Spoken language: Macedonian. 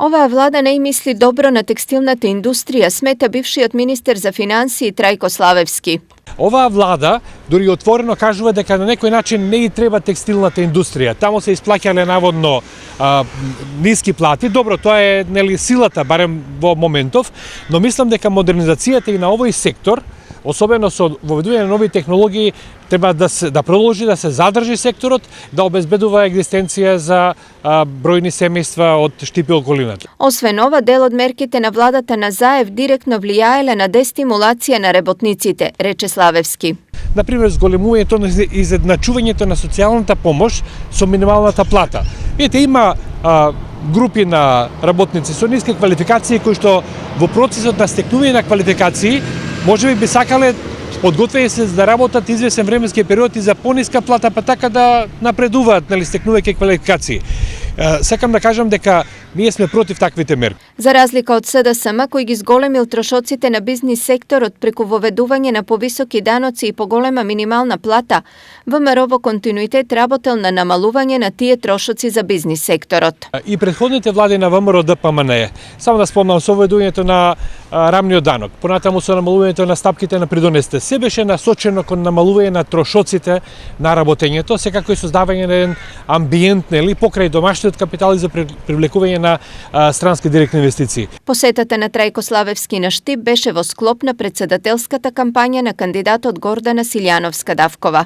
Ova vlada ne misli dobro na tekstilната индустрија, смета бившиот министер за финансии Трајко Славевски. Оваа влада дури отворено кажува дека на некој начин не и треба текстилната индустрија. Тамо се исплаќале наводно ниски плати. Добро, тоа е силата барем во моментов, но мислам дека модернизацијата и на овој сектор, особено со воведување на нови технологии, треба да продолжи да се задржи секторот, да обезбедува егзистенција за бројни семејства од Штипи околината. Освен ова, дел од мерките на владата на Заев директно влијаеле на дестимулација на работниците, рече Славевски. Например, зголемувањето на изедначувањето на социјалната помош со минималната плата. Видите, има групи на работници со ниски квалификации кои што во процесот на стекнување на квалификации можеби би сакале подготвени се да работат извесен временски период и за пониска плата, па така да напредуваат, стекнувајќи квалификации. Сакам да кажам дека ние сме против таквите мерки. За разлика од СДСМ, кој ги зголемил трошоците на бизнис секторот преку воведување на повисоки даноци и поголема минимална плата, ВМРО во континуитет работел на намалување на тие трошоци за бизнис секторот. И претходните влади на ВМРО ДПМН, само да спомнам, со воведувањето на рамниот данок, понатаму со намалувањето на стапките на придонесите, се беше насочено кон намалување на трошоците на работењето, секако и создавање на еден амбиент, покрај домашниот капитал и за привлекување на странски директни инвестиции. Посетата на Трајко Славевски на Штип беше во склоп на председателската кампања на кандидатот Гордана Силјановска-Давкова.